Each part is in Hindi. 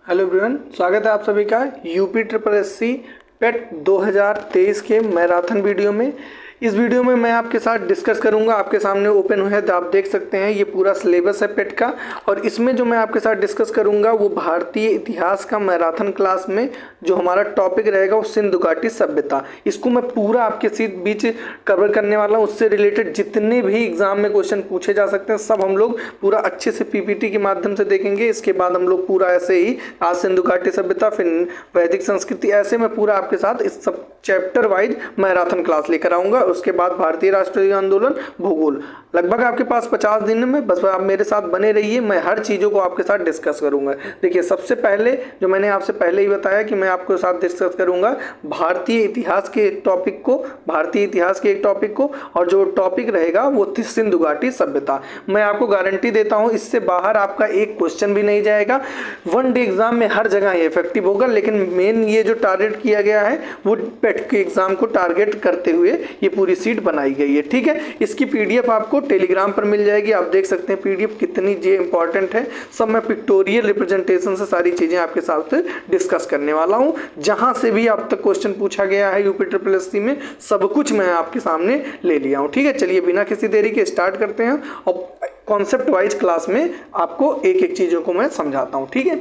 हेलो एवरीवन, स्वागत है आप सभी का यूपी ट्रिपल एससी पेट 2023 के मैराथन वीडियो में। इस वीडियो में मैं आपके साथ डिस्कस करूंगा, आपके सामने ओपन है तो आप देख सकते हैं ये पूरा सिलेबस है पेट का। और इसमें जो मैं आपके साथ डिस्कस करूंगा वो भारतीय इतिहास का मैराथन क्लास में जो हमारा टॉपिक रहेगा वो सिंधु घाटी सभ्यता। इसको मैं पूरा आपके बीच कवर करने वाला हूँ। उससे रिलेटेड जितने भी एग्जाम में क्वेश्चन पूछे जा सकते हैं सब हम लोग पूरा अच्छे से पीपीटी के माध्यम से देखेंगे। इसके बाद हम लोग पूरा ऐसे ही आज सिंधु घाटी सभ्यता, फिर वैदिक संस्कृति, ऐसे में पूरा आपके साथ इस सब चैप्टर वाइज मैराथन क्लास लेकर आऊंगा। उसके बाद भारतीय राष्ट्रीय आंदोलन, भूगोल, लगभग आपके पास 50 दिन में बस आप मेरे साथ बने रहिए। मैं हर चीज़ों को आपके साथ डिस्कस करूंगा। देखिए, सबसे पहले जो मैंने आपसे पहले ही बताया कि मैं आपके साथ डिस्कस करूंगा भारतीय इतिहास के एक टॉपिक को, और जो टॉपिक रहेगा वो सिंधु घाटी सभ्यता। मैं आपको गारंटी देता हूं इससे बाहर आपका एक क्वेश्चन भी नहीं जाएगा। वन डे एग्जाम में हर जगह ये इफेक्टिव होगा, लेकिन मेन ये जो टारगेट किया गया है वो पेट के एग्जाम को टारगेट करते हुए ये पूरी सीट बनाई गई है। ठीक है, इसकी पीडीएफ आपको टेलीग्राम पर मिल जाएगी। आप देख सकते हैं पीडीएफ कितनी जे इंपॉर्टेंट है। सब मैं पिक्टोरियल रिप्रेजेंटेशन से सारी चीजें आपके साथ डिस्कस करने वाला हूं। जहां से भी अब तक क्वेश्चन पूछा गया है यूपी ट्रिपल एससी में, सब कुछ मैं आपके सामने ले लिया हूं। ठीक है, चलिए बिना किसी देरी के स्टार्ट करते हैं और कॉन्सेप्ट वाइज क्लास में आपको एक एक चीजों को मैं समझाता हूं। ठीक है,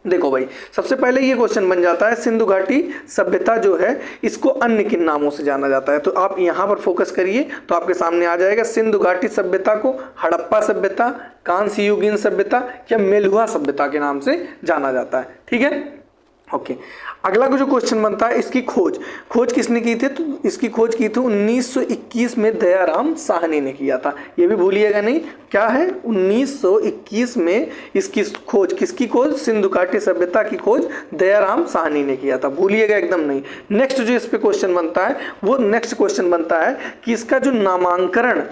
देखो भाई, सबसे पहले ये क्वेश्चन बन जाता है सिंधु घाटी सभ्यता जो है इसको अन्य किन नामों से जाना जाता है। तो आप यहाँ पर फोकस करिए तो आपके सामने आ जाएगा सिंधु घाटी सभ्यता को हड़प्पा सभ्यता, कांस्य युगीन सभ्यता या मेलुहा सभ्यता के नाम से जाना जाता है। ठीक है, ओके। अगला जो क्वेश्चन बनता है इसकी खोज किसने की थी? तो इसकी खोज की थी 1921 में दयाराम साहनी ने किया था। ये भी भूलिएगा नहीं, क्या है 1921 में इसकी खोज, किसकी खोज? सिंधु घाटी सभ्यता की खोज दयाराम साहनी ने किया था, भूलिएगा एकदम नहीं। नेक्स्ट जो इस पे क्वेश्चन बनता है वो नेक्स्ट क्वेश्चन बनता है कि इसका जो नामांकरण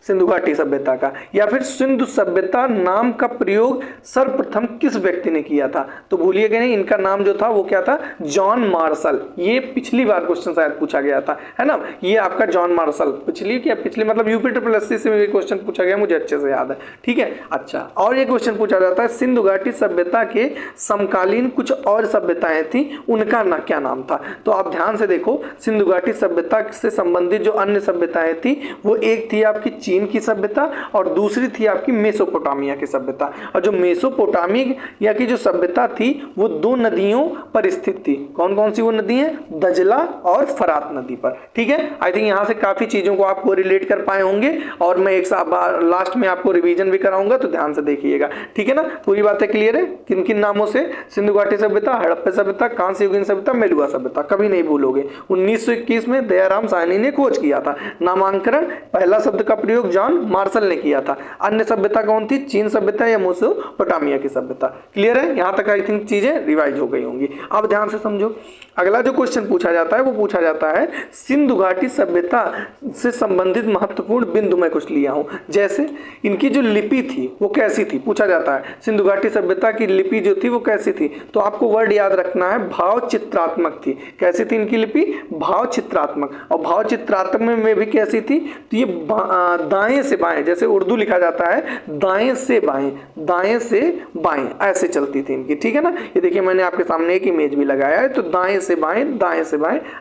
सिंधु घाटी सभ्यता का या फिर सिंधु सभ्यता नाम का प्रयोग सर्वप्रथम किस व्यक्ति ने किया था? तो भूलिएगा नहीं, इनका नाम जो था वो क्या था? John Marshall. ये पिछली बार क्वेश्चन शायद पूछा गया था, है ना? ये आपका जॉन मार्शल पिछली मतलब यूपी ट्रिपल एससी से भी क्वेश्चन पूछा गया, मुझे अच्छे से याद है। ठीक है, अच्छा। और ये क्वेश्चन पूछा जाता है सिंधु घाटी सभ्यता के समकालीन कुछ और सभ्यताएं थी, उनका क्या नाम था? तो आप ध्यान से देखो, सिंधु घाटी सभ्यता से संबंधित जो अन्य सभ्यताएं थी वो एक थी आपकी चीन की सभ्यता और दूसरी थी आपकी मेसोपोटामिया की सभ्यता। और जो मेसोपोटामिया की जो सभ्यता थी वो दो नदियों पर स्थित थी। कौन कौन सी वो नदी है? दजला और फरात नदी पर। ठीक है, आई थिंक यहां से काफी चीजों को आपको रिलेट कर पाए होंगे और मैं एक बार लास्ट में आपको रिवीजन भी कराऊंगा, तो ध्यान से देखिएगा। ठीक है ना, पूरी बातें क्लियर है? किन किन नामों से? सिंधु घाटी सभ्यता, हड़प्पा सभ्यता, कांस्य युगीन सभ्यता, मेलुहा सभ्यता, कभी नहीं भूलोगे। 1921 में दयाराम साहनी ने खोज किया था। नामांकन पहला शब्द का प्रयोग जॉन मार्शल ने किया था। अन्य सभ्यता कौन थी? चीन सभ्यता या मेसोपोटामिया की सभ्यता। क्लियर है? यहां तक आई थिंक चीजें रिवाइज हो गई होंगी। अब ध्यान से समझो, अगला जो क्वेश्चन पूछा जाता है वो पूछा जाता है सिंधु घाटी सभ्यता से संबंधित महत्वपूर्ण बिंदु मैं कुछ लिया हूं। जैसे इनकी जो लिपि थी वो कैसी थी, पूछा जाता है सिंधु घाटी सभ्यता की लिपि जो थी वो कैसी थी? तो आपको वर्ड याद रखना है, भाव चित्रात्मक थी। कैसी थी इनकी लिपि? भाव चित्रात्मक। और भाव चित्रात्मक में भी कैसी थी? तो ये दाएं से बाएं, जैसे उर्दू लिखा जाता है दाएं से बाएं, दाएं से बाएं, ऐसे चलती थी इनकी। ठीक है ना, ये देखिए मैंने आपके सामने एक इमेज भी लगाया है, तो दाएं से बाएं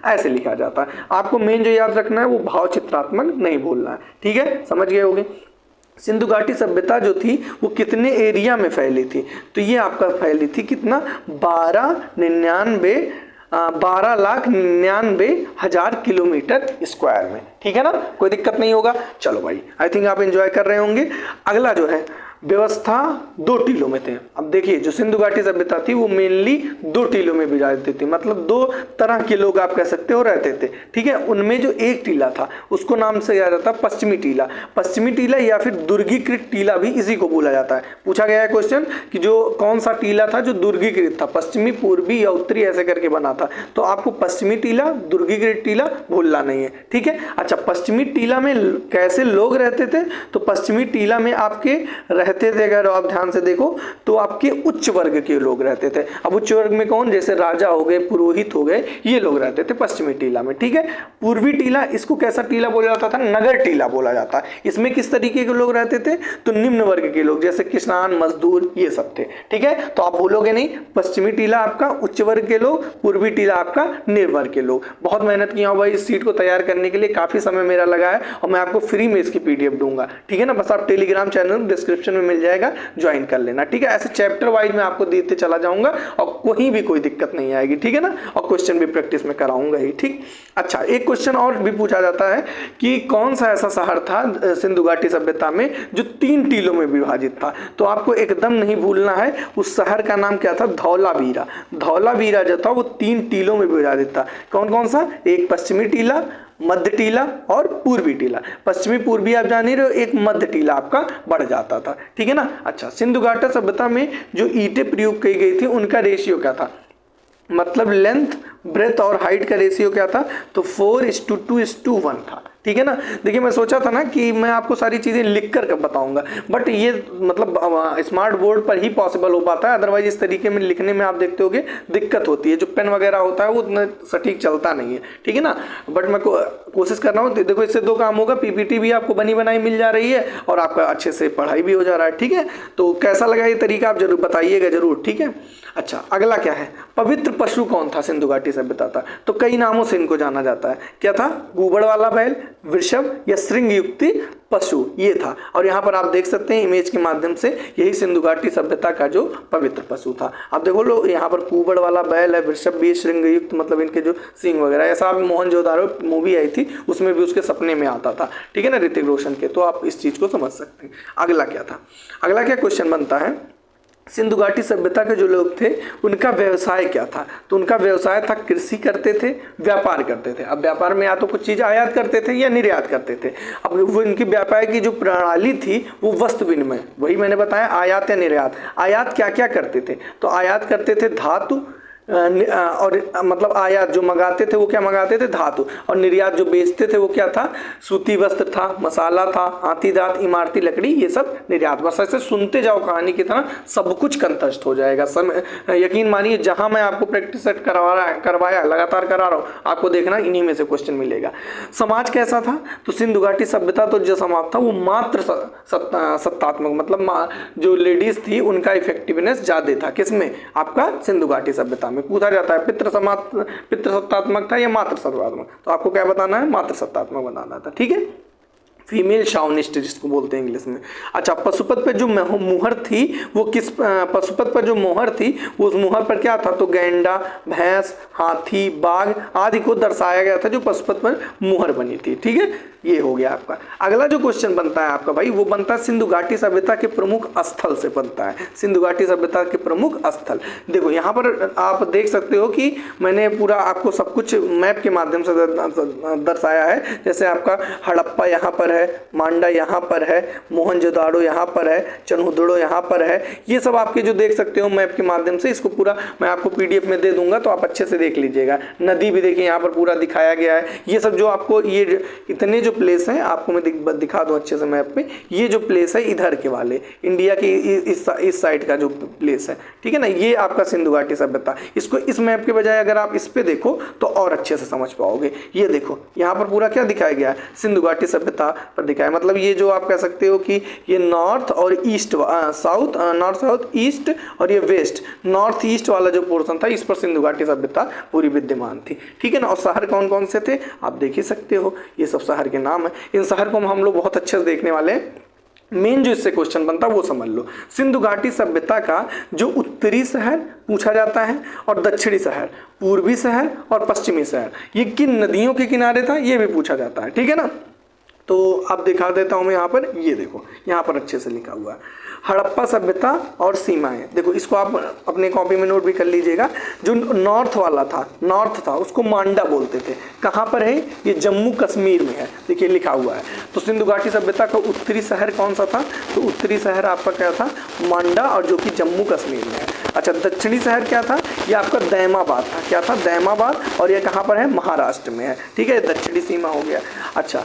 ऐसे लिखा जाता है। आपको मेन जो याद रखना है वो भाव चित्रात्मक नहीं भूलना है। ठीक है, समझ गए होंगे। सिंधु घाटी सभ्यता जो थी वो कितने एरिया में फैली थी? तो ये आपका फैली थी कितना? 12,99,000 किलोमीटर स्क्वायर में। ठीक है ना, कोई दिक्कत नहीं होगा। चलो भाई, आई थिंक आप एंजॉय कर रहे होंगे। अगला जो है व्यवस्था 2 टीलों में थे। अब देखिए, जो सिंधु घाटी सभ्यता थी वो मेनली 2 टीलों में विभाजित थी, मतलब 2 तरह के लोग आप कह सकते हो रहते थे। ठीक है, उनमें जो एक टीला था उसको नाम से याद जाता है पश्चिमी टीला। पश्चिमी टीला या फिर दुर्गीकृत टीला भी इसी को बोला जाता है। पूछा गया है क्वेश्चन कि जो कौन सा टीला था जो दुर्गीकृत था, पश्चिमी, पूर्वी या उत्तरी ऐसे करके बना था। तो आपको पश्चिमी टीला, दुर्गीकृत टीला भूलना नहीं है। ठीक है, अच्छा, पश्चिमी टीला में कैसे लोग रहते थे? तो पश्चिमी टीला में आपके रहते थे, अगर आप ध्यान से देखो तो आपके उच्च वर्ग के लोग रहते थे। अब उच्च वर्ग में कौन, जैसे राजा हो गए, पुरोहित हो गए, ये लोग रहते थे पश्चिमी टीला में। ठीक है, पूर्वी टीला, इसको कैसा टीला बोला जाता था, नगर टीला बोला जाता है। इसमें किस तरीके के लोग रहते थे, तो निम्न वर्ग के लोग, जैसे किसान, मजदूर, ये सब थे। ठीक है, तो आप बोलोगे नहीं, पश्चिमी टीला आपका उच्च वर्ग के लोग, पूर्वी टीला आपका निम्न वर्ग के लोग। बहुत मेहनत किया हूं भाई इस सीट को तैयार करने के लिए, काफी समय मेरा लगा है, और मैं आपको फ्री में इसकी पीडीएफ दूंगा। ठीक है ना, बस आप टेलीग्राम चैनल डिस्क्रिप्शन में मिल जाएगा, ज्वाइन कर लेना। ठीक है, ऐसे चैप्टर वाइज मैं आपको देते चला जाऊंगा और कहीं भी कोई दिक्कत नहीं आएगी। ठीक है ना, और क्वेश्चन भी प्रैक्टिस में कराऊंगा ही। ठीक, अच्छा, एक क्वेश्चन और भी पूछा जाता है कि कौन सा ऐसा शहर था सिंधु घाटी सभ्यता में जो 3 टीलों में विभाजित था। तो आपको एकदम नहीं भूलना है, उस शहर का नाम क्या था, धौलावीरा। धौलावीरा जो था वो 3 टीलों में विभाजित था। कौन कौन सा, एक पश्चिमी टीला, मध्य टीला और पूर्वी टीला। पश्चिमी पूर्वी आप जान ही रहे हो, एक मध्य टीला आपका बढ़ जाता था। ठीक है ना, अच्छा, सिंधु घाटी सभ्यता में जो ईंटें प्रयोग की गई थी उनका रेशियो क्या था, मतलब लेंथ, ब्रेथ और हाइट का रेशियो क्या था, तो 4:2:1 था। ठीक है ना, देखिए मैं सोचा था ना कि मैं आपको सारी चीज़ें लिख कर बताऊंगा, बट ये मतलब स्मार्ट बोर्ड पर ही पॉसिबल हो पाता है, अदरवाइज इस तरीके में लिखने में आप देखते होगे दिक्कत होती है, जो पेन वगैरह होता है वो उतना सटीक चलता नहीं है। ठीक है ना, बट मैं कोशिश कर रहा हूँ। देखो इससे 2 काम होगा, पीपीटी भी आपको बनी बनाई मिल जा रही है और आपका अच्छे से पढ़ाई भी हो जा रहा है। ठीक है, तो कैसा लगा ये तरीका आप जरूर बताइएगा जरूर। ठीक है, अच्छा, अगला क्या है, पवित्र पशु कौन था सिंधु घाटी सभ्यता था, तो कई नामों से इनको जाना जाता है। क्या था, गूबड़ वाला बैल, वृषभ या श्रृंग युक्ति पशु, ये था। और यहाँ पर आप देख सकते हैं इमेज के माध्यम से, यही सिंधु घाटी सभ्यता का जो पवित्र पशु था। आप देखो लो, यहाँ पर कुबड़ वाला बैल है, वृषभ भी, श्रृंग युक्त मतलब इनके जो सींग वगैरह, ऐसा भी मोहनजोदारो मूवी आई थी उसमें भी उसके सपने में आता था। ठीक है ना, ऋतिक रोशन के, तो आप इस चीज को समझ सकते हैं। अगला क्या था, अगला क्या क्वेश्चन बनता है, सिंधु घाटी सभ्यता के जो लोग थे उनका व्यवसाय क्या था, तो उनका व्यवसाय था कृषि करते थे, व्यापार करते थे। अब व्यापार में या तो कुछ चीज़ आयात करते थे या निर्यात करते थे। अब वो इनकी व्यापार की जो प्रणाली थी वो वस्तु विनिमय, वही मैंने बताया, आयात या निर्यात। आयात क्या क्या करते थे, तो आयात करते थे धातु, और मतलब आयात जो मंगाते थे वो क्या मंगाते थे, धातु, और निर्यात जो बेचते थे वो क्या था, सूती वस्त्र था, मसाला था, हाथी दांत, इमारती लकड़ी, ये सब निर्यात। बस ऐसे सुनते जाओ कहानी की तरह, सब कुछ कंठस्थ हो जाएगा। यकीन मानिए, जहां मैं आपको प्रैक्टिस सेट करवाया लगातार करा रहा हूँ, आपको देखना इन्हीं में से क्वेश्चन मिलेगा। समाज कैसा था, तो सिंधु घाटी सभ्यता तो जो समाज था वो मात्र सत्तात्मक, मतलब जो लेडीज थी उनका इफेक्टिवनेस ज्यादा था। किसमें, आपका सिंधु घाटी सभ्यता में। पूछा जाता है पितृसत्तात्मक था या मातृ सत्तात्मक, तो आपको क्या बताना है, मातृ सत्तात्मक बताना था। ठीक है, फीमेल शाउनिस्ट जिसको बोलते हैं इंग्लिश में। अच्छा, पशुपत पर जो मुहर थी वो किस, पशुपत पर जो मोहर थी वो उस मुहर पर क्या था, तो गैंडा, भैंस, हाथी, बाघ आदि को दर्शाया गया था जो पशुपत पर मुहर बनी थी। ठीक है, ये हो गया आपका। अगला जो क्वेश्चन बनता है आपका भाई, वो बनता है सिंधु घाटी सभ्यता के प्रमुख स्थल से बनता है। सिंधु घाटी सभ्यता के प्रमुख स्थल, देखो यहाँ पर आप देख सकते हो कि मैंने पूरा आपको सब कुछ मैप के माध्यम से दर्शाया है। जैसे आपका हड़प्पा यहाँ पर है, मांडा यहाँ पर है, मोहनजोदाड़ो यहाँ पर है, चन्हुदड़ो यहाँ पर है, ये सब आपके जो देख सकते हो मैप के माध्यम से। इसको पूरा मैं आपको पीडीएफ में दे दूंगा तो आप अच्छे से देख लीजिएगा। नदी भी देखिए यहाँ पर पूरा दिखाया गया है। ये सब जो आपको ये इतने जो प्लेस हैं आपको मैं दिखा दूं अच्छे से मैप में। ये जो प्लेस है इधर के वाले इंडिया की इस साइड का जो प्लेस है, ठीक है ना, ये आपका सिंधु घाटी सभ्यता। इसको इस मैप के बजाय अगर आप इस पे देखो तो और अच्छे से समझ पाओगे। ये देखो यहाँ पर पूरा क्या दिखाया गया है, सिंधु घाटी सभ्यता पर दिखाया। मतलब ये जो आप कह सकते हो कि ये नॉर्थ और east, south, north south east और ये वेस्ट, नॉर्थ ईस्ट वाला जो पोर्शन था इस पर सिंधु घाटी सभ्यता पूरी विद्यमान थी। ठीक है ना, और शहर कौन कौन से थे आप देख ही सकते हो, ये सब शहर के नाम है। इन शहर को हम लोग बहुत अच्छे से देखने वाले हैं। मेन जो इससे क्वेश्चन बनता है वो समझ लो। सिंधु घाटी सभ्यता का जो उत्तरी शहर पूछा जाता है और दक्षिणी शहर, पूर्वी शहर और पश्चिमी शहर, ये किन नदियों के किनारे था ये भी पूछा जाता है। ठीक है ना, तो अब दिखा देता हूं मैं यहाँ पर, ये देखो यहाँ पर अच्छे से लिखा हुआ है हड़प्पा सभ्यता और सीमाएं। देखो इसको आप अपने कॉपी में नोट भी कर लीजिएगा। जो नॉर्थ वाला था, नॉर्थ था, उसको मांडा बोलते थे। कहाँ पर है ये, जम्मू कश्मीर में है, देखिए लिखा हुआ है। तो सिंधु घाटी सभ्यता का उत्तरी शहर कौन सा था, तो उत्तरी शहर आपका क्या था, मांडा, और जो कि जम्मू कश्मीर में है। अच्छा, दक्षिणी शहर क्या था, ये आपका दैमाबाद था। क्या था, दैमाबाद, और ये कहाँ पर है, महाराष्ट्र में है। ठीक है, दक्षिणी सीमा हो गया। अच्छा,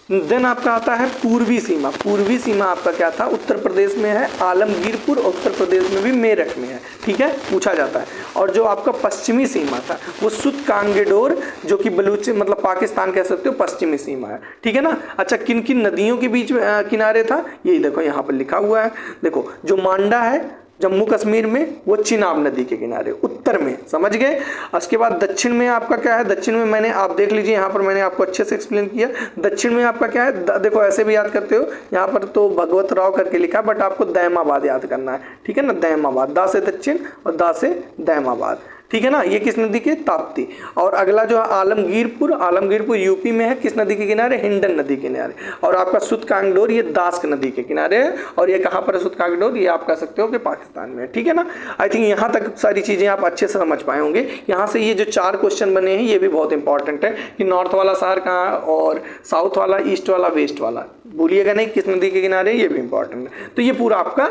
देन आपका आता है पूर्वी सीमा। पूर्वी सीमा आपका क्या था, उत्तर प्रदेश में है आलमगीरपुर, और उत्तर प्रदेश में भी मेरठ में है, ठीक है, पूछा जाता है। और जो आपका पश्चिमी सीमा था वो सुत कांगेडोर, जो कि बलूच मतलब पाकिस्तान कह सकते हो, पश्चिमी सीमा है, ठीक है ना। अच्छा, किन किन नदियों के बीच किनारे था, यही देखो यहाँ पर लिखा हुआ है। देखो जो मांडा है जम्मू कश्मीर में, वो चिनाब नदी के किनारे उत्तर में, समझ गए। उसके बाद दक्षिण में आपका क्या है, दक्षिण में मैंने, आप देख लीजिए यहाँ पर मैंने आपको अच्छे से एक्सप्लेन किया। दक्षिण में आपका क्या है, देखो ऐसे भी याद करते हो, यहाँ पर तो भगवत राव करके लिखा, बट आपको दैमाबाद याद करना है, ठीक है ना। दैमाबाद, दा से दक्षिण और दा से दैमाबाद, ठीक है ना। ये किस नदी के, ताप्ती। और अगला जो है आलमगीरपुर, आलमगीरपुर यूपी में है, किस नदी के किनारे, हिंडन नदी के किनारे। और आपका सुत कांगडोर ये दास्क नदी के किनारे है। और ये कहाँ पर है सुत कांगडोर, ये आप कह सकते हो कि पाकिस्तान में है, ठीक है ना। आई थिंक यहाँ तक सारी चीज़ें आप अच्छे से समझ पाए होंगे। यहाँ से ये जो 4 क्वेश्चन बने हैं ये भी बहुत इंपॉर्टेंट है कि नॉर्थ वाला शहर कहाँ और साउथ वाला, ईस्ट वाला, वेस्ट वाला, भूलिएगा नहीं किस नदी के किनारे, ये भी इंपॉर्टेंट है। तो ये पूरा आपका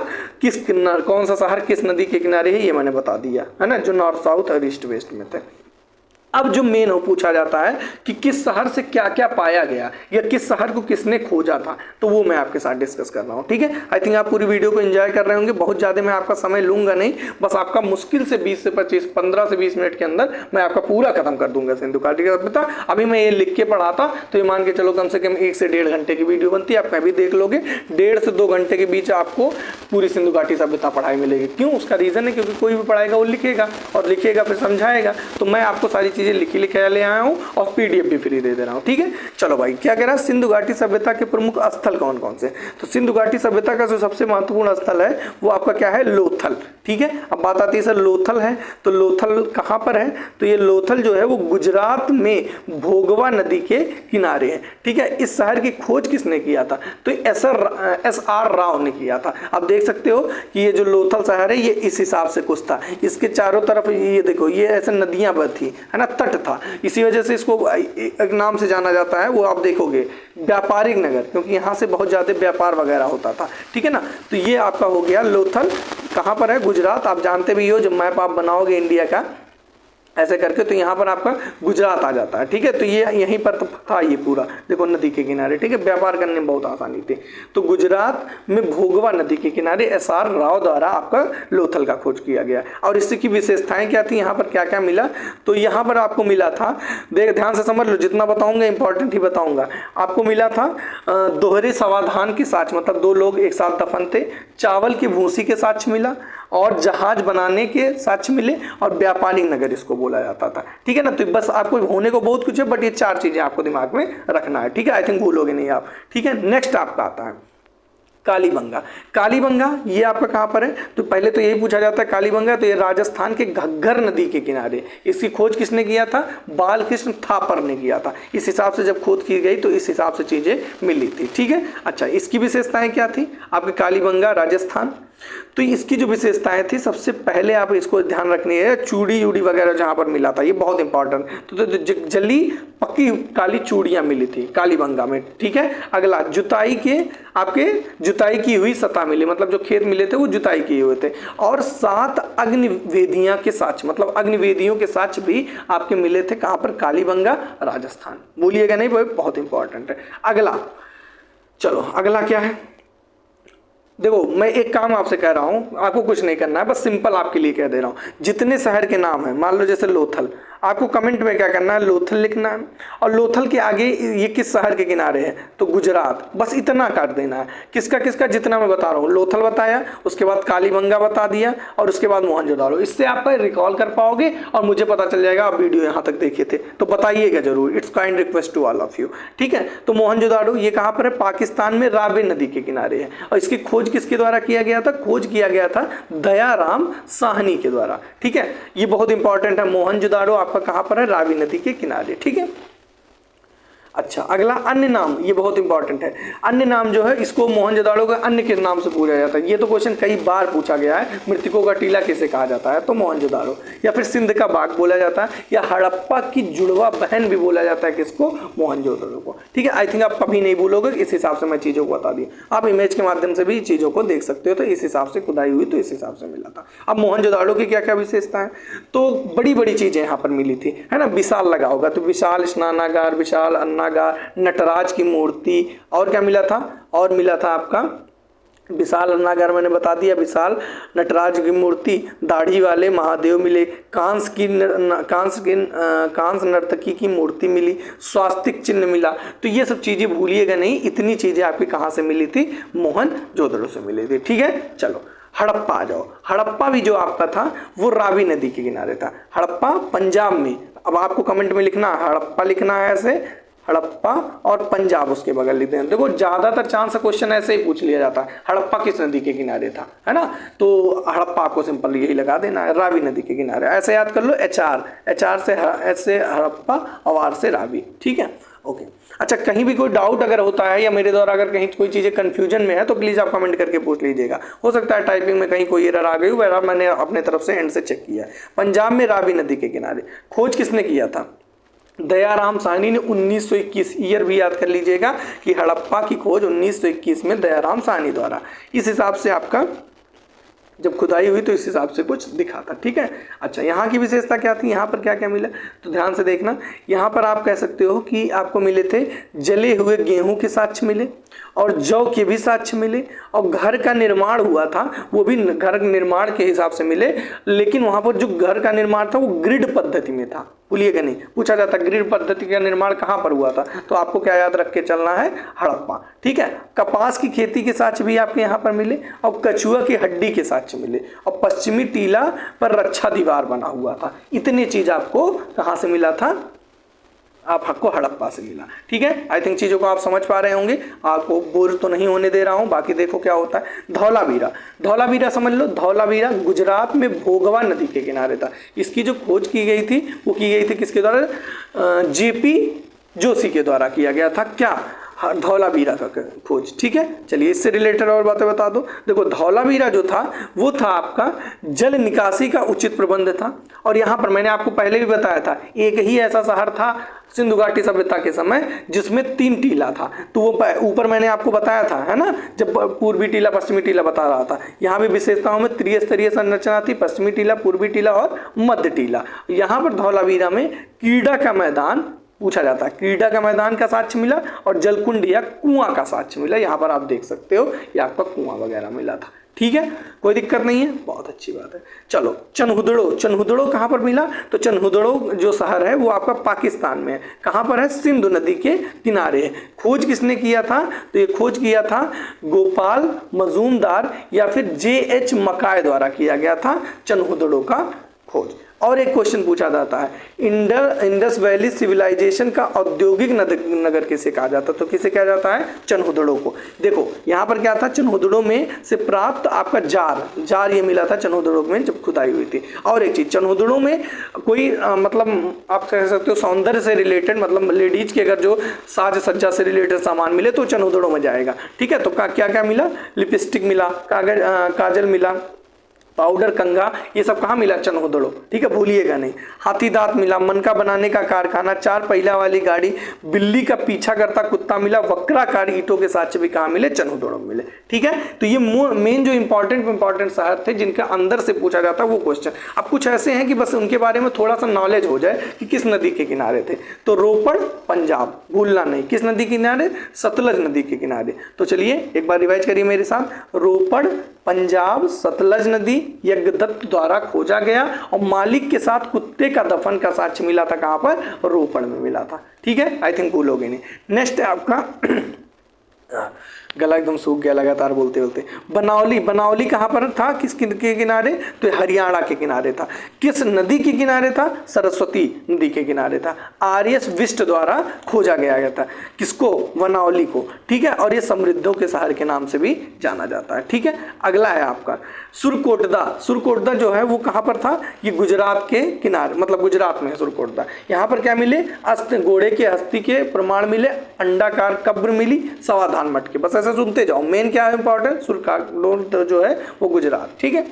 कौन सा शहर किस नदी के किनारे है ये मैंने बता दिया है ना, जो नॉर्थ साउथ और ईस्ट वेस्ट में थे। अब जो मेन हो पूछा जाता है कि किस शहर से क्या क्या पाया गया या किस शहर को किसने खोजा था, तो वो मैं आपके साथ डिस्कस कर रहा हूँ, ठीक है। आई थिंक आप पूरी वीडियो को एंजॉय कर रहे होंगे। बहुत ज़्यादा मैं आपका समय लूंगा नहीं, बस आपका मुश्किल से 20 से 25, 15 से 20 मिनट के अंदर मैं आपका पूरा खत्म कर दूंगा सिंधु घाटी का सभ्यता। अभी मैं ये लिख के पढ़ाता तो ये मान के चलो कम से कम 1 से 1.5 घंटे की वीडियो बनती है, आप कभी देख लोगे 1.5 से 2 घंटे के बीच आपको पूरी सिंधु घाटी सभ्यता पढ़ाई मिलेगी। क्यों, उसका रीज़न है क्योंकि कोई भी पढ़ाएगा वो लिखेगा और लिखेगा फिर समझाएगा, तो मैं आपको सारी चीज़ें लिखे ले आया हूं और पीडीएफ भी फ्री दे रहा हूं, ठीक है। चलो भाई, क्या कह रहा है, सिंधु घाटी सभ्यता के प्रमुख स्थल कौन कौन से। तो सिंधु घाटी सभ्यता का जो सबसे महत्वपूर्ण स्थल है वो आपका क्या है, लोथल, ठीक है। अब बात आती है सर लोथल है, तो लोथल कहां पर है, तो ये लोथल जो है वो गुजरात में भोगवा नदी के किनारे है, ठीक है। इस शहर की खोज किसने किया था, तो SR राव ने किया था। आप देख सकते हो कि ये जो लोथल शहर है ये इस हिसाब से कुछ था, इसके चारों तरफ ये देखो ये ऐसे नदियां बहती है ना, तट था, इसी वजह से इसको एक नाम से जाना जाता है, वो आप देखोगे व्यापारिक नगर, क्योंकि यहाँ से बहुत ज़्यादा व्यापार वगैरह होता था, ठीक है ना। तो ये आपका हो गया लोथल, कहाँ पर है, गुजरात। आप जानते भी हो जब मैप आप बनाओगे इंडिया का ऐसे करके तो यहाँ पर आपका गुजरात आ जाता है, ठीक है। तो ये यहीं पर तो था ये पूरा, देखो नदी के किनारे, ठीक है, व्यापार करने में बहुत आसानी थी। तो गुजरात में भोगवा नदी के किनारे SR राव द्वारा आपका लोथल का खोज किया गया। और इसकी विशेषताएं क्या थी, यहाँ पर क्या क्या मिला, तो यहाँ पर आपको मिला था, देख ध्यान से समझ लो, जितना बताऊंगा इंपॉर्टेंट ही बताऊंगा। आपको मिला था दोहरे समाधान के साक्ष्य, मतलब 2 लोग एक साथ दफन थे, चावल की भूसी के साक्ष्य मिला, और जहाज बनाने के साक्ष्य मिले, और व्यापारिक नगर इसको बोला जाता था, ठीक है ना। तो बस आपको होने को बहुत कुछ है, बट ये 4 चीजें आपको दिमाग में रखना है, ठीक है। आई थिंक भूलोगे नहीं आप, ठीक है। नेक्स्ट आपका आता है कालीबंगा। कालीबंगा ये आपका कहाँ पर है, तो पहले तो यही पूछा जाता है कालीबंगा, तो ये राजस्थान के घग्गर नदी के किनारे। इसकी खोज किसने किया था, बालकृष्ण थापर ने किया था। इस हिसाब से जब खोज की गई तो इस हिसाब से चीजें मिली थी, ठीक है। अच्छा, इसकी विशेषताएं क्या थी आपके कालीबंगा राजस्थान, तो इसकी जो विशेषताएं थी, सबसे पहले आप इसको ध्यान रखनी है, चूड़ी यूड़ी वगैरह जहां पर मिला था, ये बहुत इंपॉर्टेंट। तो जली पक्की काली चूड़ियां मिली थी कालीबंगा में, ठीक है। अगला जुताई के आपके जुताई की हुई सतह मिली, मतलब जो खेत मिले थे वो जुताई किए हुए थे। और 7 अग्निवेदियां के साक्ष्य, मतलब अग्निवेदियों के साक्ष्य भी आपके मिले थे, कहां पर, कालीबंगा राजस्थान। भूलिएगा नहीं, वो बहुत इंपॉर्टेंट है। अगला, चलो अगला क्या है, देखो मैं एक काम आपसे कह रहा हूं, आपको कुछ नहीं करना है, बस सिंपल आपके लिए कह दे रहा हूं। जितने शहर के नाम है, मान लो जैसे लोथल, आपको कमेंट में क्या करना है, लोथल लिखना है, और लोथल के आगे ये किस शहर के किनारे है, तो गुजरात, बस इतना कर देना है। किसका किसका, जितना मैं बता रहा हूँ, लोथल बताया, उसके बाद कालीबंगा बता दिया, और उसके बाद मोहनजोदाड़ो। इससे आप रिकॉल कर पाओगे और मुझे पता चल जाएगा आप वीडियो यहाँ तक देखे थे, तो बताइएगा जरूर, it's kind request to all of you, ठीक है। तो मोहनजोदाड़ो ये कहाँ पर है, पाकिस्तान में रावी नदी के किनारे है। और इसकी खोज किसके द्वारा किया गया था, खोज किया गया था दयाराम साहनी के द्वारा, ठीक है। ये बहुत इंपॉर्टेंट है, मोहनजोदाड़ो आपका कहां पर है, रावी नदी के किनारे, ठीक है। अच्छा, अगला अन्य नाम, ये बहुत इंपॉर्टेंट है। अन्य नाम जो है, इसको मोहनजोदाड़ो का अन्य किस नाम से पूछा जाता है, ये तो क्वेश्चन कई बार पूछा गया है। मृतकों का टीला किसे कहा जाता है, तो मोहनजोदाड़ो, या फिर सिंध का बाग बोला जाता है, या हड़प्पा की जुड़वा बहन भी बोला जाता है, किसको, मोहनजोदाड़ो को, ठीक है। आई थिंक आप कभी नहीं भूलोगे, इस हिसाब से मैं चीजों को बता दी। आप इमेज के माध्यम से भी चीजों को देख सकते हो, तो इस हिसाब से खुदाई हुई तो इस हिसाब से मिला था। अब मोहनजोदाड़ो की क्या क्या विशेषता है, तो बड़ी बड़ी चीजें यहाँ पर मिली थी, है ना। विशाल लगा होगा, तो विशाल स्नानागार, विशाल अन्ना रत्नागार, नटराज की मूर्ति, और क्या मिला था, और मिला था आपका विशाल रत्नागार, मैंने बता दिया, विशाल नटराज की मूर्ति, दाढ़ी वाले महादेव मिले, कांस नर्तकी की मूर्ति मिली, स्वास्तिक चिन्ह मिला। तो ये सब चीज़ें भूलिएगा नहीं, इतनी चीज़ें आपकी कहाँ से मिली थी, मोहनजोदड़ो से मिली थी। ठीक है, चलो हड़प्पा आ जाओ। हड़प्पा भी जो आपका था वो रावी नदी के किनारे था। हड़प्पा पंजाब में, अब आपको कमेंट में लिखना हड़प्पा लिखना है ऐसे, हड़प्पा और पंजाब उसके बगल लिखते हैं। देखो ज्यादातर चांस से क्वेश्चन ऐसे ही पूछ लिया जाता है, हड़प्पा किस नदी के किनारे था, है ना, तो हड़प्पा आपको सिंपल यही लगा देना है, रावी नदी के किनारे। ऐसे याद कर लो, एच से ऐसे हड़प्पा और आर से रावी। ठीक है, ओके। अच्छा, कहीं भी कोई डाउट अगर होता है या मेरे द्वारा अगर कहीं कोई चीज़ें कन्फ्यूजन में है तो प्लीज़ आप कमेंट करके पूछ लीजिएगा। हो सकता है टाइपिंग में कहीं कोई एरर आ गई, वह मैंने अपने तरफ से एंड से चेक किया है। पंजाब में रावी नदी के किनारे खोज किसने किया था, दयाराम साहनी ने 1921, ईयर भी याद कर लीजिएगा कि हड़प्पा की खोज 1921 में दयाराम साहनी द्वारा। इस हिसाब से आपका जब खुदाई हुई तो इस हिसाब से कुछ दिखा था। ठीक है, अच्छा यहाँ की विशेषता क्या थी, यहाँ पर क्या क्या मिला, तो ध्यान से देखना। यहाँ पर आप कह सकते हो कि आपको मिले थे जले हुए गेहूं के साक्ष्य मिले और जौ के भी साक्ष्य मिले, और घर का निर्माण हुआ था वो भी घर निर्माण के हिसाब से मिले, लेकिन वहाँ पर जो घर का निर्माण था वो ग्रिड पद्धति में था। भूलिएगा नहीं, पूछा जाता ग्रिड पद्धति का निर्माण कहाँ पर हुआ था, तो आपको क्या याद रख के चलना है, हड़प्पा। ठीक है, कपास की खेती के साक्ष्य भी आपके यहाँ पर मिले और कछुआ की हड्डी के साक्ष्य मिले, और पश्चिमी टीला पर रक्षा दीवार बना हुआ था। इतनी चीज आपको कहाँ से मिला था, आपको हड़प्पा से मिला। ठीक है, आई थिंक चीज़ों को आप समझ पा रहे होंगे, आपको बोर तो नहीं होने दे रहा हूँ। बाकी देखो क्या होता है, धौलावीरा। धौलावीरा समझ लो, धौलावीरा गुजरात में भोगवा नदी के किनारे था। इसकी जो खोज की गई थी वो की गई थी किसके द्वारा, जेपी जोशी के द्वारा किया गया था। क्या, धौलावीरा का खोज। ठीक है, चलिए इससे रिलेटेड और बातें बता दो। देखो धौलावीरा जो था वो था आपका जल निकासी का उचित प्रबंध था, और यहाँ पर मैंने आपको पहले भी बताया था एक ही ऐसा शहर था सिंधु घाटी सभ्यता के समय जिसमें 3 टीला था। तो वो ऊपर मैंने आपको बताया था, है ना, जब पूर्वी टीला पश्चिमी टीला बता रहा था। यहाँ भी विशेषताओं में त्रिस्तरीय संरचना थी, पश्चिमी टीला, पूर्वी टीला और मध्य टीला। यहाँ पर धौलावीरा में क्रीड़ा का मैदान पूछा जाता है, क्रीड़ा का मैदान का साक्ष्य मिला और जलकुंड या कुआं का साक्ष्य मिला। यहाँ पर आप देख सकते हो ये आपका कुआं वगैरह मिला था। ठीक है, कोई दिक्कत नहीं है, बहुत अच्छी बात है। चलो चनहुदड़ो, चनहुदड़ो कहाँ पर मिला, तो चनहुदड़ो जो शहर है वो आपका पाकिस्तान में है। कहाँ पर है, सिंधु नदी के किनारे है। खोज किसने किया था, तो ये खोज किया था गोपाल मजूमदार या फिर JH मकाय द्वारा किया गया था चनहुदड़ो का खोज। और एक क्वेश्चन पूछा जाता है, इंडस वैली सिविलाइजेशन का औद्योगिक नगर किसे कहा जाता है, तो किसे कहा जाता है, चनहुदड़ो को। देखो यहाँ पर क्या था, चनहुदड़ो में से प्राप्त आपका जार ये मिला था चनहुदड़ो में जब खुदाई हुई थी। और एक चीज, चनहुदड़ो में कोई मतलब आप कह सकते हो सौंदर्य से रिलेटेड, मतलब लेडीज के अगर जो साज सज्जा से रिलेटेड सामान मिले तो चनहुदड़ो में जाएगा। ठीक है, तो क्या क्या मिला, लिपस्टिक मिला, काजल मिला, पाउडर, कंघा, ये सब कहाँ मिला, चनहुदड़ो। ठीक है, भूलिएगा नहीं। हाथी दांत मिला, मनका बनाने का कारखाना, 4 पहिया वाली गाड़ी, बिल्ली का पीछा करता कुत्ता मिला, वक्राकार ईंटों के साक्ष्य भी कहाँ मिले, चनहुदड़ो मिले। ठीक है, तो ये मेन जो इंपॉर्टेंट शहर थे जिनका अंदर से पूछा जाता है वो क्वेश्चन। अब कुछ ऐसे हैं कि बस उनके बारे में थोड़ा सा नॉलेज हो जाए कि किस नदी के किनारे थे, तो रोपड़ पंजाब भूलना नहीं, किस नदी के किनारे, सतलज नदी के किनारे। तो चलिए एक बार रिवाइज करिए मेरे साथ, रोपड़ पंजाब सतलज नदी यज्ञदत्त द्वारा खोजा गया, और मालिक के साथ कुत्ते का दफन का साक्ष्य मिला था कहाँ पर, रोपड़ में मिला था। ठीक है, आई थिंक भूलोगे नहीं। नेक्स्ट है आपका गला एकदम सूख गया लगातार बोलते बोलते। बनावली, बनावली कहाँ पर था, किस के किनारे, तो हरियाणा के किनारे था। किस नदी के किनारे था, सरस्वती नदी के किनारे था। आर्यस विष्ट द्वारा खोजा गया था, किसको, बनावली को। ठीक है, और ये समृद्धों के शहर के नाम से भी जाना जाता है। ठीक है, अगला है आपका सुरकोटदा। सुरकोटदा जो है वो कहाँ पर था, ये गुजरात के किनारे, मतलब गुजरात में है सुरकोटदा। यहाँ पर क्या मिले, घोड़े के अस्थि के प्रमाण मिले, अंडाकार कब्र मिली, सवाधान मटके। बस ऐसा सुनते जाओ, मेन क्या है इंपॉर्टेंट, सुरकोटदा जो है वो गुजरात। ठीक है,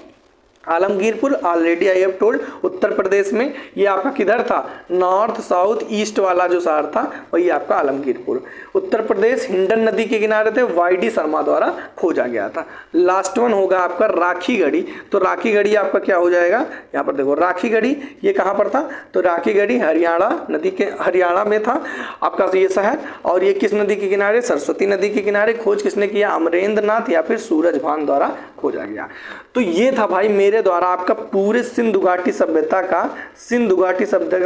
Alamgirpur already I have told, Uttar Pradesh में। ये आपका किधर था, नॉर्थ साउथ ईस्ट वाला जो शहर था वही आपका आलमगीरपुर। उत्तर प्रदेश हिंडन नदी के किनारे थे, वाई.डी. शर्मा द्वारा खोजा गया था। लास्ट वन होगा आपका राखीगढ़ी। तो राखीगढ़ी आपका क्या हो जाएगा, यहाँ पर देखो राखीगढ़ी ये कहाँ पर था, तो राखीगढ़ी हरियाणा नदी के, हरियाणा में था आपका ये शहर। और ये किस नदी के किनारे, सरस्वती नदी के किनारे। खोज किसने किया, अमरेंद्र नाथ या फिर सूरजभान द्वारा खोजा गया। तो ये था भाई मेरे द्वारा आपका पूरे सिंधु घाटी सभ्यता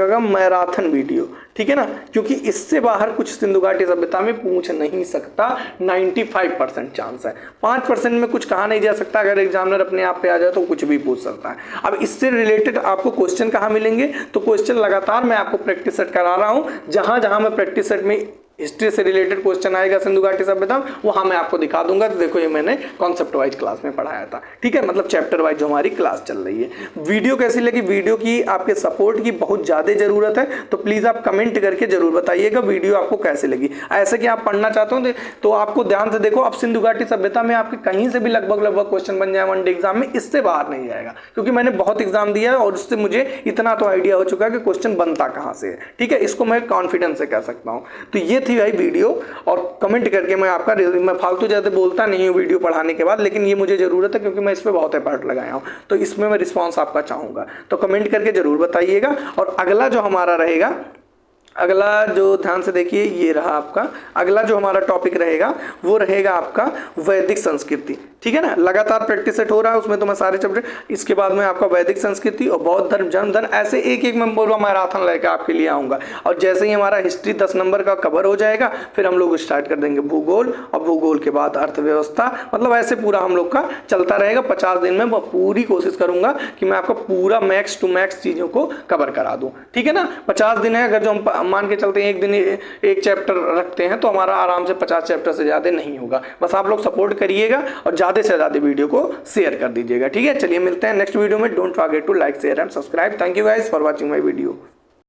का मैराथन वीडियो, ठीक है ना, क्योंकि इससे बाहर कुछ सिंधु घाटी सभ्यता में पूछ नहीं सकता। 95% चांस है, 5% में कुछ कहा नहीं जा सकता। अगर एग्जामिनर अपने आप पे आ जाए तो कुछ भी पूछ सकता है। अब इससे रिलेटेड आपको क्वेश्चन कहाँ मिलेंगे, तो क्वेश्चन लगातार मैं आपको प्रैक्टिस सेट करा रहा हूँ। जहां जहां मैं प्रैक्टिस सेट में हिस्ट्री से रिलेटेड क्वेश्चन आएगा सिंधु घाटी सभ्यता, वहां मैं आपको दिखा दूंगा। तो देखो ये मैंने कॉन्सेप्ट वाइज क्लास में पढ़ाया था, ठीक है, मतलब चैप्टर वाइज जो हमारी क्लास चल रही है। वीडियो कैसी लगी, वीडियो की आपके सपोर्ट की बहुत ज़्यादा ज़रूरत है, तो प्लीज़ आप कमेंट करके जरूर बताइएगा वीडियो आपको कैसे लगी। ऐसे कि आप पढ़ना चाहते हो तो आपको ध्यान से देखो। अब सिंधु घाटी सभ्यता में आपके कहीं से भी लगभग क्वेश्चन बन जाए वनडे एग्जाम में, इससे बाहर नहीं जाएगा, क्योंकि मैंने बहुत एग्जाम दिया है और उससे मुझे इतना तो आइडिया हो चुका है कि क्वेश्चन बनता कहाँ से है, ठीक है, इसको मैं कॉन्फिडेंस से कह सकता हूँ। तो ये थी भाई वीडियो, और कमेंट करके मैं फालतू ज़्यादा बोलता नहीं हूँ वीडियो पढ़ाने के बाद, लेकिन ये मुझे ज़रूरत है क्योंकि मैं इस पर बहुत एफर्ट लगाया हूँ, तो इसमें मैं रिस्पांस आपका चाहूँगा। तो कमेंट करके ज़रूर बताइएगा। और अगला जो हमारा रहेगा, अगला जो ध्यान से देखिए ये रहा आपका अगला जो हमारा टॉपिक रहेगा वो रहेगा आपका वैदिक संस्कृति, ठीक है ना। लगातार प्रैक्टिस सेट हो रहा है उसमें, तो मैं सारे चैप्टर, इसके बाद में आपका वैदिक संस्कृति और बौद्ध धर्म, जन्म धन, ऐसे एक एक मैं पूरा मैराथन लेकर आपके लिए आऊँगा। और जैसे ही हमारा हिस्ट्री 10 नंबर का कवर हो जाएगा, फिर हम लोग स्टार्ट कर देंगे भूगोल, और भूगोल के बाद अर्थव्यवस्था, मतलब ऐसे पूरा हम लोग का चलता रहेगा। 50 दिन में मैं पूरी कोशिश करूंगा कि मैं आपको पूरा मैक्स टू मैक्स चीज़ों को कवर करा दूँ, ठीक है ना। 50 दिन है, अगर जो हम मान के चलते हैं एक दिन एक चैप्टर रखते हैं, तो हमारा आराम से 50 चैप्टर से ज़्यादा नहीं होगा। बस आप लोग सपोर्ट करिएगा और ज़्यादा से ज़्यादा वीडियो को शेयर कर दीजिएगा, ठीक है। चलिए मिलते हैं नेक्स्ट वीडियो में। Don't forget to like, share and subscribe. Thank you guys for watching my video.